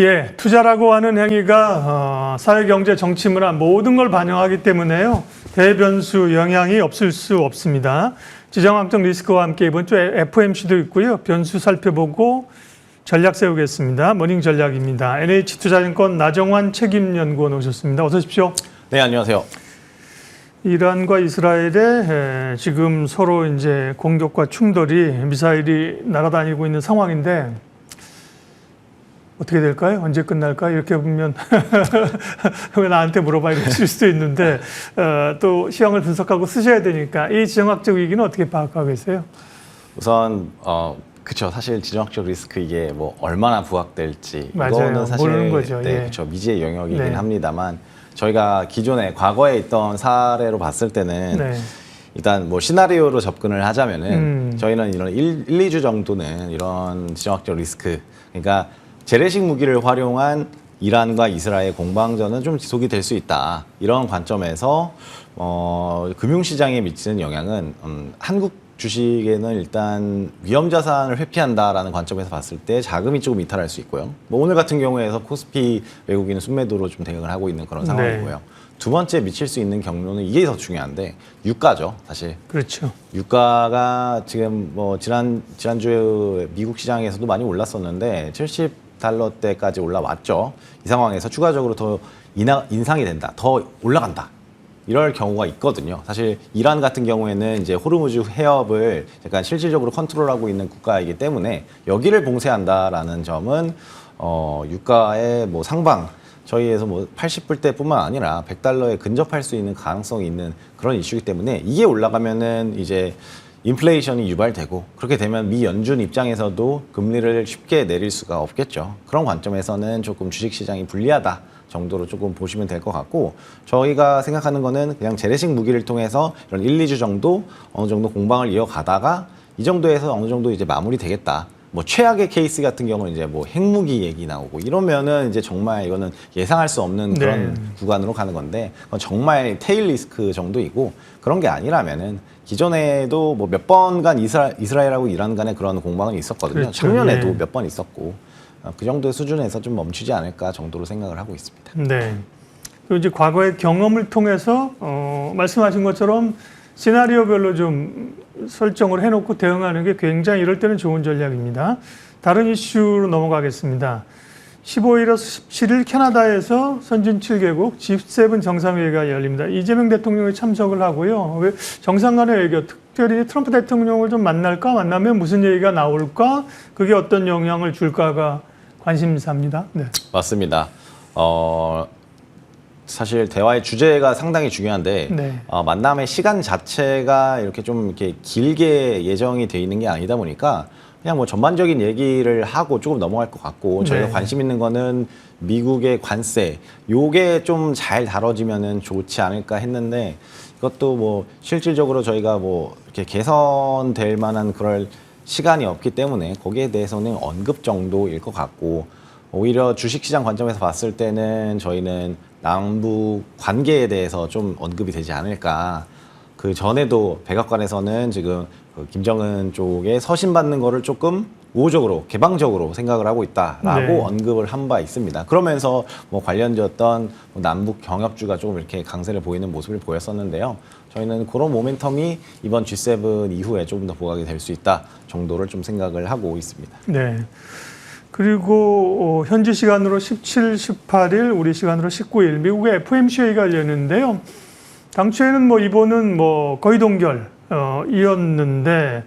예, 투자라고 하는 행위가 사회, 경제, 정치, 문화 모든 걸 반영하기 때문에요. 대변수 영향이 없을 수 없습니다. 지정학적 리스크와 함께 이번 주에 FOMC도 있고요. 변수 살펴보고 전략 세우겠습니다. 모닝 전략입니다. NH투자증권 나정환 책임연구원 오셨습니다. 어서 오십시오. 네, 안녕하세요. 이란과 이스라엘의 지금 서로 이제 공격과 충돌이 미사일이 날아다니고 있는 상황인데 어떻게 될까요? 언제 끝날까요? 이렇게 보면 왜 나한테 물어봐 이러실 수도 있는데 또 시황을 분석하고 쓰셔야 되니까 이 지정학적 위기는 어떻게 파악하고 계세요? 우선 그렇죠. 사실 지정학적 리스크 이게 뭐 얼마나 부각될지 맞아요. 이거는 사실 모르는 거죠. 네, 예. 그렇죠. 미지의 영역이긴 네. 합니다만 저희가 기존에 과거에 있던 사례로 봤을 때는 네. 일단 뭐 시나리오로 접근을 하자면은 저희는 이런 2주 정도는 이런 지정학적 리스크 그러니까 재래식 무기를 활용한 이란과 이스라엘 공방전은 좀 지속이 될 수 있다. 이런 관점에서 금융시장에 미치는 영향은 한국 주식에는 일단 위험자산을 회피한다라는 관점에서 봤을 때 자금이 조금 이탈할 수 있고요. 뭐 오늘 같은 경우에서 코스피 외국인은 순매도로 좀 대응을 하고 있는 그런 상황이고요. 네. 두 번째 미칠 수 있는 경로는 이게 더 중요한데 유가죠, 사실. 그렇죠. 유가가 지금 뭐 지난주에 미국 시장에서도 많이 올랐었는데 70달러대까지 올라왔죠. 이 상황에서 추가적으로 더 인상이 된다, 더 올라간다. 이럴 경우가 있거든요. 사실 이란 같은 경우에는 이제 호르무즈 해협을 약간 실질적으로 컨트롤하고 있는 국가이기 때문에 여기를 봉쇄한다라는 점은 유가의 뭐 상방 저희에서 뭐 80불대뿐만 아니라 100달러에 근접할 수 있는 가능성이 있는 그런 이슈이기 때문에 이게 올라가면은 이제 인플레이션이 유발되고 그렇게 되면 미 연준 입장에서도 금리를 쉽게 내릴 수가 없겠죠. 그런 관점에서는 조금 주식시장이 불리하다 정도로 조금 보시면 될 것 같고 저희가 생각하는 거는 그냥 재래식 무기를 통해서 이런 1, 2주 정도 어느 정도 공방을 이어가다가 이 정도에서 어느 정도 이제 마무리 되겠다. 뭐 최악의 케이스 같은 경우는 이제 뭐 핵무기 얘기 나오고 이러면은 이제 정말 이거는 예상할 수 없는 그런 구간으로 가는 건데 그건 정말 테일 리스크 정도이고 그런 게 아니라면은 기존에도 뭐 몇 번간 이스라엘하고 이란 간에 그런 공방은 있었거든요. 그렇죠. 작년에도 예. 몇 번 있었고 그 정도의 수준에서 좀 멈추지 않을까 정도로 생각을 하고 있습니다. 네. 그리고 이제 과거의 경험을 통해서 말씀하신 것처럼 시나리오별로 좀 설정을 해놓고 대응하는 게 굉장히 이럴 때는 좋은 전략입니다. 다른 이슈로 넘어가겠습니다. 15일에서 17일 캐나다에서 선진 7개국 G7 정상회의가 열립니다. 이재명 대통령이 참석을 하고요. 왜 정상 간의 외교, 특별히 트럼프 대통령을 좀 만날까? 만나면 무슨 얘기가 나올까? 그게 어떤 영향을 줄까가 관심사입니다. 네. 맞습니다. 사실 대화의 주제가 상당히 중요한데 네. 만남의 시간 자체가 이렇게 좀 이렇게 길게 예정이 돼 있는 게 아니다 보니까 그냥 뭐 전반적인 얘기를 하고 조금 넘어갈 것 같고 저희가 네. 관심 있는 거는 미국의 관세 요게 좀 잘 다뤄지면은 좋지 않을까 했는데 이것도 뭐 실질적으로 저희가 뭐 이렇게 개선될 만한 그럴 시간이 없기 때문에 거기에 대해서는 언급 정도일 것 같고 오히려 주식시장 관점에서 봤을 때는 저희는 남북 관계에 대해서 좀 언급이 되지 않을까. 그 전에도 백악관에서는 지금 그 김정은 쪽에 서신받는 거를 조금 우호적으로 개방적으로 생각을 하고 있다라고 네. 언급을 한 바 있습니다. 그러면서 뭐 관련되었던 남북 경협주가 조금 이렇게 강세를 보이는 모습을 보였었는데요. 저희는 그런 모멘텀이 이번 G7 이후에 조금 더 부각이 될 수 있다 정도를 좀 생각을 하고 있습니다. 네. 그리고 현지 시간으로 17, 18일, 우리 시간으로 19일 미국의 FOMC 회의가 열렸는데요. 당초에는 뭐 이번은 뭐 거의 동결이었는데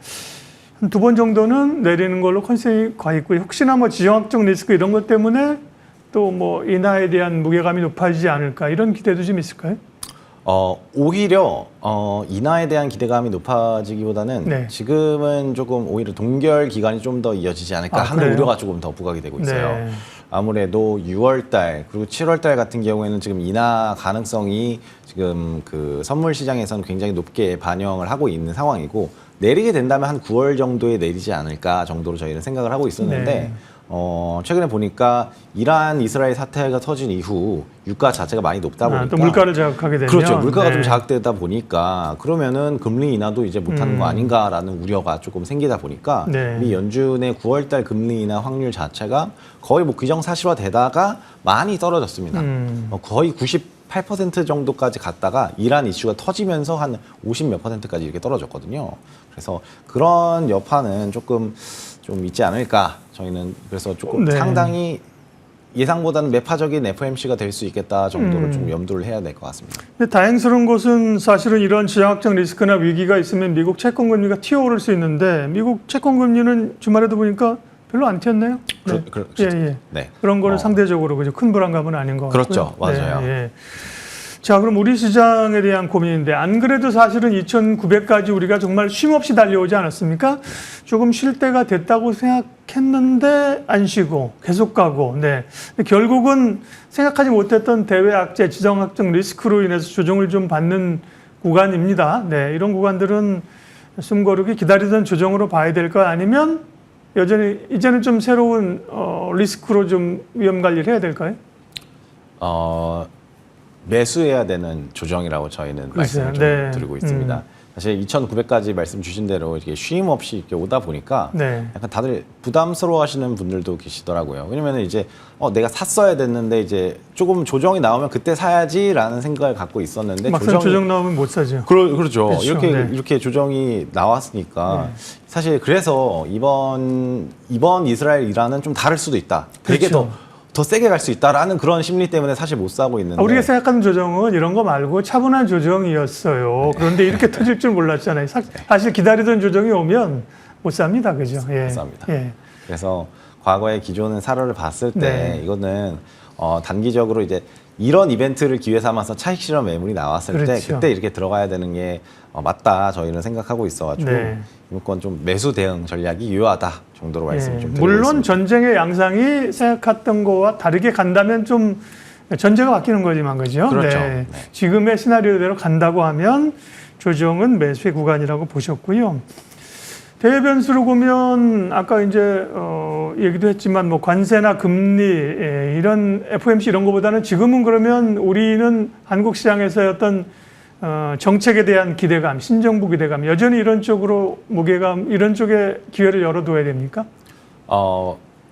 한 두 번 정도는 내리는 걸로 컨센이 가 있고 혹시나 뭐 지정학적 리스크 이런 것 때문에 또 뭐 인하에 대한 무게감이 높아지지 않을까 이런 기대도 좀 있을까요? 오히려 인하에 대한 기대감이 높아지기보다는 네. 지금은 조금 오히려 동결 기간이 좀 더 이어지지 않을까 하는 그래요? 우려가 조금 더 부각이 되고 있어요. 네. 아무래도 6월달 그리고 7월달 같은 경우에는 지금 인하 가능성이 지금 그 선물 시장에서는 굉장히 높게 반영을 하고 있는 상황이고 내리게 된다면 한 9월 정도에 내리지 않을까 정도로 저희는 생각을 하고 있었는데 네. 최근에 보니까 이란 이스라엘 사태가 터진 이후 유가 자체가 많이 높다 보니까 또 물가를 자극하게 되면 그렇죠. 물가가 네. 좀 자극되다 보니까 그러면은 금리 인하도 이제 못하는 거 아닌가라는 우려가 조금 생기다 보니까 네. 미 연준의 9월달 금리 인하 확률 자체가 거의 뭐 기정사실화 되다가 많이 떨어졌습니다. 거의 98% 정도까지 갔다가 이란 이슈가 터지면서 한 50 몇 %까지 이렇게 떨어졌거든요. 그래서 그런 여파는 조금 좀 있지 않을까. 저희는 그래서 조금 네. 상당히 예상보다는 매파적인 FOMC가 될 수 있겠다 정도로 좀 염두를 해야 될 것 같습니다. 근데 다행스러운 것은 사실은 이런 지정학적 리스크나 위기가 있으면 미국 채권 금리가 튀어오를 수 있는데 미국 채권 금리는 주말에도 보니까 별로 안 튀었네요. 네. 그렇죠. 예. 네. 그런 거는 상대적으로 그죠. 큰 불안감은 아닌 것 같고요. 그렇죠. 맞아요. 네, 예. 자, 그럼 우리 시장에 대한 고민인데 안 그래도 사실은 2,900까지 우리가 정말 쉼없이 달려오지 않았습니까? 조금 쉴 때가 됐다고 생각했는데 안 쉬고 계속 가고. 네. 근데 결국은 생각하지 못했던 대외 악재, 지정학적 리스크로 인해서 조정을 좀 받는 구간입니다. 네. 이런 구간들은 숨고르기 기다리던 조정으로 봐야 될까 아니면 여전히 이제는 좀 새로운 리스크로 좀 위험 관리를 해야 될까요? 매수해야 되는 조정이라고 저희는 글쎄요. 말씀을 좀 네. 드리고 있습니다. 사실 2,900까지 말씀 주신 대로 이렇게 쉼 없이 이렇게 오다 보니까 네. 약간 다들 부담스러워하시는 분들도 계시더라고요. 왜냐면 이제 내가 샀어야 됐는데 이제 조금 조정이 나오면 그때 사야지라는 생각을 갖고 있었는데 막상 조정 나오면 못 사죠. 그렇죠. 그렇죠. 이렇게 조정이 나왔으니까 사실 그래서 이번 이스라엘 이란은 좀 다를 수도 있다. 되게 그렇죠. 더 세게 갈 수 있다라는 그런 심리 때문에 사실 못 사고 있는데 우리가 생각하는 조정은 이런 거 말고 차분한 조정이었어요. 그런데 이렇게 터질 줄 몰랐잖아요. 사실 기다리던 조정이 오면 못 삽니다. 그죠? 예. 못 삽니다. 예. 그래서 과거의 기존의 사례를 봤을 때 네. 이거는 단기적으로 이제 이런 이벤트를 기회 삼아서 차익 실현 매물이 나왔을 때 그렇죠. 그때 이렇게 들어가야 되는 게 맞다 저희는 생각하고 있어가지고 네. 이번 건 좀 매수 대응 전략이 유효하다 정도로 말씀을 예. 좀 드리고 물론 있습니다. 전쟁의 양상이 생각했던 거와 다르게 간다면 좀 전제가 바뀌는 거지만 그죠? 그렇죠. 네. 네. 지금의 시나리오대로 간다고 하면 조정은 매수의 구간이라고 보셨고요. 대외 변수로 보면 아까 이제 얘기도 했지만 뭐 관세나 금리 이런 FOMC 이런 거보다는 지금은 그러면 우리는 한국 시장에서의 어떤 정책에 대한 기대감, 신정부 기대감 여전히 이런 쪽으로 무게감 이런 쪽에 기회를 열어둬야 됩니까?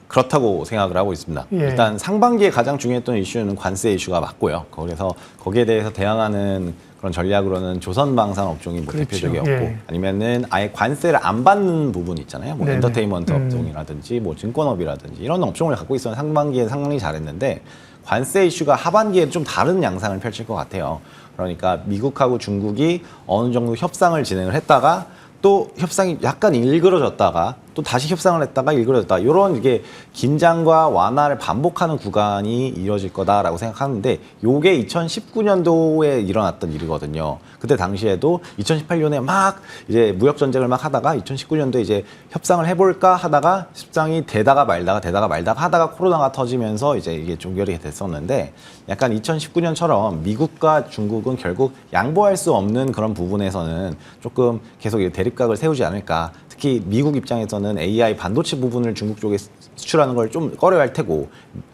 그렇다고 생각을 하고 있습니다. 예. 일단 상반기에 가장 중요했던 이슈는 관세 이슈가 맞고요. 그래서 거기에 대해서 대응하는 그런 전략으로는 조선방산 업종이 뭐 그렇죠. 대표적이었고 예. 아니면은 아예 관세를 안 받는 부분이 있잖아요. 뭐 네네. 엔터테인먼트 업종이라든지 뭐 증권업이라든지 이런 업종을 갖고 있었는 상반기에 상당히 잘했는데 관세 이슈가 하반기에 좀 다른 양상을 펼칠 것 같아요. 그러니까 미국하고 중국이 어느 정도 협상을 진행을 했다가 또 협상이 약간 일그러졌다가 또 다시 협상을 했다가 일그러졌다. 이런 이게 긴장과 완화를 반복하는 구간이 이어질 거다라고 생각하는데 요게 2019년도에 일어났던 일이거든요. 그때 당시에도 2018년에 막 이제 무역 전쟁을 막 하다가 2019년도에 이제 협상을 해볼까 하다가 협상이 되다가 말다가 하다가 코로나가 터지면서 이제 이게 종결이 됐었는데 약간 2019년처럼 미국과 중국은 결국 양보할 수 없는 그런 부분에서는 조금 계속 대립각을 세우지 않을까. 특히 미국 입장에서는 AI 반도체 부분을 중국 쪽에 수출하는 걸 좀 꺼려할 테고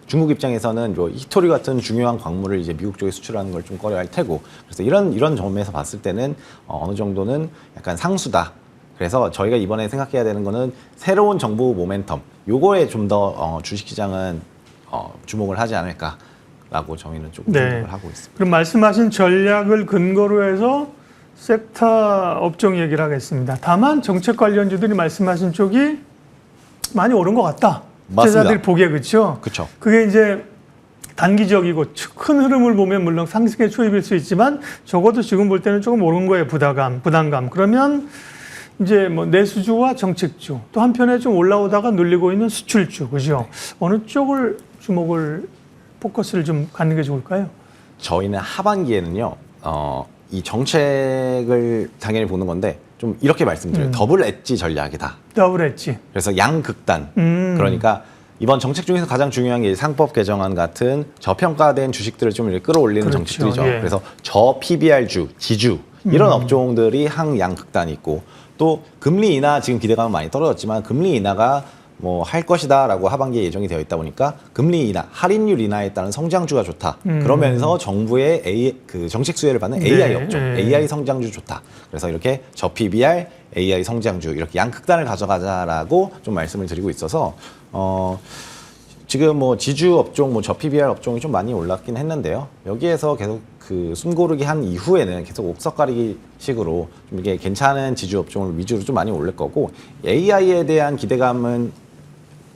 중국 입장에서는 히토리 같은 중요한 광물을 이제 미국 쪽에 수출하는 걸 좀 꺼려할 테고 그래서 이런 점에서 봤을 때는 어느 정도는 약간 상수다. 그래서 저희가 이번에 생각해야 되는 거는 새로운 정부 모멘텀 요거에 좀 더 주식시장은 주목을 하지 않을까라고 저희는 조금 생각을 하고 있습니다. 그럼 말씀하신 전략을 근거로 해서 섹터 업종 얘기를 하겠습니다. 다만 정책 관련주들이 말씀하신 쪽이 많이 오른 것 같다. 맞습니다. 투자자들이 보기에 그렇죠. 그렇죠. 그게 이제 단기적이고 큰 흐름을 보면 물론 상승의 초입일 수 있지만 적어도 지금 볼 때는 조금 오른 거예요. 부담감. 그러면 이제 뭐 내수주와 정책주 또 한편에 좀 올라오다가 눌리고 있는 수출주 그죠? 어느 쪽을 주목을 포커스를 좀 갖는 게 좋을까요? 저희는 하반기에는요. 이 정책을 당연히 보는 건데 좀 이렇게 말씀드려요. 더블 엣지 전략이다. 더블 엣지. 그래서 양극단. 그러니까 이번 정책 중에서 가장 중요한 게 상법 개정안 같은 저평가된 주식들을 좀 이렇게 끌어올리는 그렇죠. 정책들이죠. 예. 그래서 저 PBR주, 지주 이런 업종들이 양극단이 있고 또 금리 인하 지금 기대감은 많이 떨어졌지만 금리 인하가 뭐 할 것이다라고 하반기에 예정이 되어 있다 보니까 금리 인하, 할인율 인하에 따른 성장주가 좋다. 그러면서 정부의 그 정책 수혜를 받는 AI 업종, AI 성장주 좋다. 그래서 이렇게 저PBR, AI 성장주 이렇게 양극단을 가져가자라고 좀 말씀을 드리고 있어서 지금 뭐 지주 업종, 뭐 저PBR 업종이 좀 많이 올랐긴 했는데요. 여기에서 계속 그 숨고르기 한 이후에는 계속 옥석가리기 식으로 좀 이게 괜찮은 지주 업종을 위주로 좀 많이 올릴 거고 AI에 대한 기대감은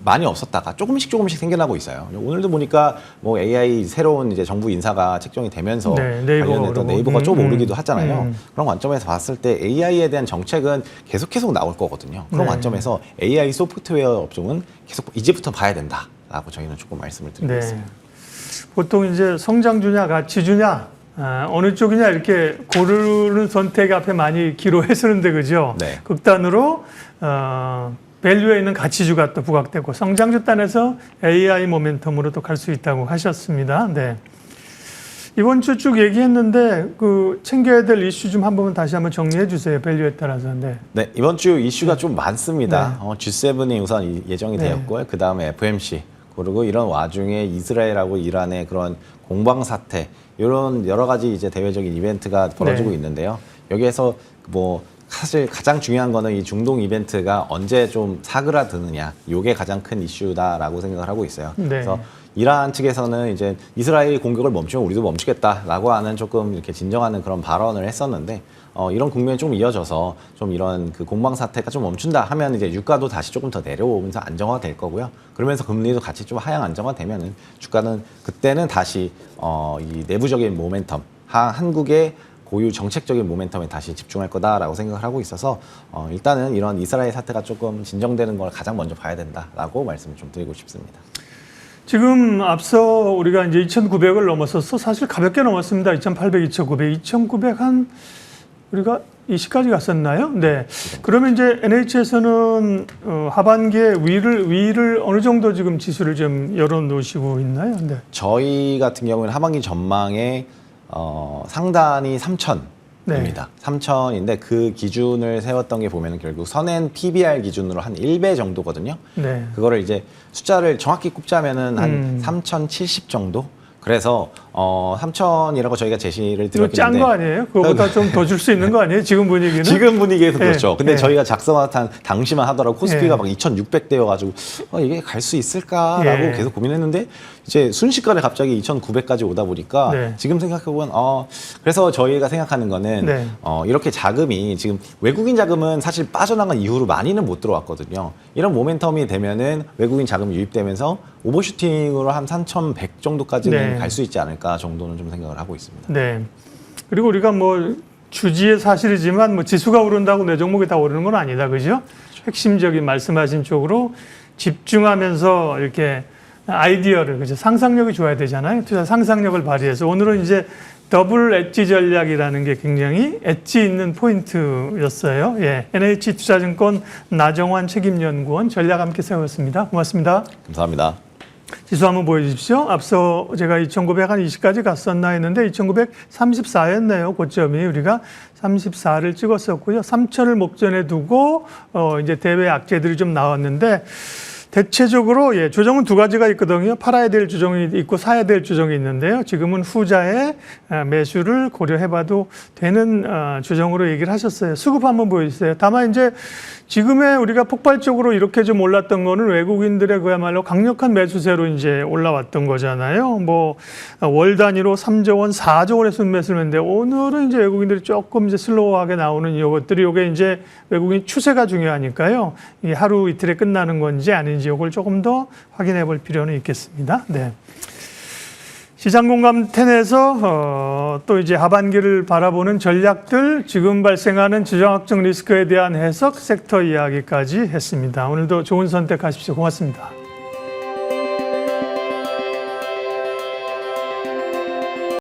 많이 없었다가 조금씩 생겨나고 있어요. 오늘도 보니까 뭐 AI 새로운 이제 정부 인사가 책정이 되면서 관련해서 네이버가 좀 오르기도 하잖아요. 그런 관점에서 봤을 때 AI에 대한 정책은 계속 나올 거거든요. 그런 관점에서 AI 소프트웨어 업종은 계속 이제부터 봐야 된다라고 저희는 조금 말씀을 드리고 있습니다. 보통 이제 성장주냐 가치주냐 어느 쪽이냐 이렇게 고르는 선택 앞에 많이 기로했었는데 그죠? 극단으로 밸류에 있는 가치주가 또 부각되고 성장주 단에서 AI 모멘텀으로 또 갈 수 있다고 하셨습니다. 네. 이번 주 쭉 얘기했는데 그 챙겨야 될 이슈 좀 한번 다시 한번 정리해 주세요. 밸류에 따라서. 네, 이번 주 이슈가 좀 많습니다. G7이 우선 예정이 되었고요. 그 다음에 FMC 그리고 이런 와중에 이스라엘하고 이란의 그런 공방 사태 이런 여러 가지 이제 대외적인 이벤트가 벌어지고 있는데요. 여기에서 뭐 사실 가장 중요한 거는 이 중동 이벤트가 언제 좀 사그라드느냐 이게 가장 큰 이슈다라고 생각을 하고 있어요. 그래서 이란 측에서는 이제 이스라엘이 공격을 멈추면 우리도 멈추겠다라고 하는 조금 이렇게 진정하는 그런 발언을 했었는데 이런 국면이 좀 이어져서 좀 이런 그 공방 사태가 좀 멈춘다 하면 이제 유가도 다시 조금 더 내려오면서 안정화 될 거고요. 그러면서 금리도 같이 좀 하향 안정화 되면은 주가는 그때는 다시 이 내부적인 모멘텀 한국의 고유 정책적인 모멘텀에 다시 집중할 거다라고 생각을 하고 있어서 일단은 이런 이스라엘 사태가 조금 진정되는 걸 가장 먼저 봐야 된다라고 말씀을 좀 드리고 싶습니다. 지금 앞서 우리가 이제 2,900을 넘어서서 사실 가볍게 넘었습니다. 2,800, 2,900, 2,900 한 우리가 이 시까지 갔었나요? 네. 그러면 이제 NH에서는 하반기에 위를 어느 정도 지금 지수를 좀 열어놓으시고 있나요? 네. 저희 같은 경우는 하반기 전망에 상단이 3,000입니다. 3,000인데 그 기준을 세웠던 게 보면 결국 선행 PBR 기준으로 한 1배 정도거든요. 그거를 이제 숫자를 정확히 꼽자면은 한 3,070 정도. 그래서 3,000이라고 저희가 제시를 드렸는데 짠 거 아니에요? 그거보다 좀 더 줄 수 있는 거 아니에요? 지금 분위기는? 지금 분위기에서 그렇죠. 근데 저희가 작성한 당시만 하더라도 코스피가 막 2,600대여가지고 이게 갈 수 있을까라고 계속 고민했는데 이제 순식간에 갑자기 2,900까지 오다 보니까 지금 생각해보면 그래서 저희가 생각하는 거는 이렇게 자금이 지금 외국인 자금은 사실 빠져나간 이후로 많이는 못 들어왔거든요. 이런 모멘텀이 되면은 외국인 자금이 유입되면서 오버슈팅으로 한 3,100 정도까지는 갈 수 있지 않을까 정도는 좀 생각을 하고 있습니다. 네. 그리고 우리가 뭐 주지의 사실이지만 뭐 지수가 오른다고 내 종목이 다 오르는 건 아니다, 그죠? 핵심적인 말씀하신 쪽으로 집중하면서 이렇게 아이디어를 그죠? 상상력이 좋아야 되잖아요. 투자 상상력을 발휘해서 오늘은 이제 더블 엣지 전략이라는 게 굉장히 엣지 있는 포인트였어요. NH투자증권 나정환 책임연구원 전략 함께 세웠습니다. 고맙습니다. 감사합니다. 지수 한번 보여주십시오. 앞서 제가 2,920까지 갔었나 했는데 2,934였네요. 고점이 우리가 34를 찍었었고요. 3,000을 목전에 두고 이제 대외 악재들이 좀 나왔는데 대체적으로 조정은 두 가지가 있거든요. 팔아야 될 조정이 있고 사야 될 조정이 있는데요. 지금은 후자의 매수를 고려해봐도 되는 조정으로 얘기를 하셨어요. 수급 한번 보여주세요. 다만 이제 지금의 우리가 폭발적으로 이렇게 좀 올랐던 거는 외국인들의 그야말로 강력한 매수세로 이제 올라왔던 거잖아요. 뭐 월 단위로 3조 원, 4조 원의 순매수를 했는데 오늘은 이제 외국인들이 조금 이제 슬로우하게 나오는 이것들이 이게 이제 외국인 추세가 중요하니까요. 이게 하루 이틀에 끝나는 건지 아닌지 이걸 조금 더 확인해 볼 필요는 있겠습니다. 네. 시장 공감 10에서 또 이제 하반기를 바라보는 전략들, 지금 발생하는 지정학적 리스크에 대한 해석, 섹터 이야기까지 했습니다. 오늘도 좋은 선택하십시오. 고맙습니다.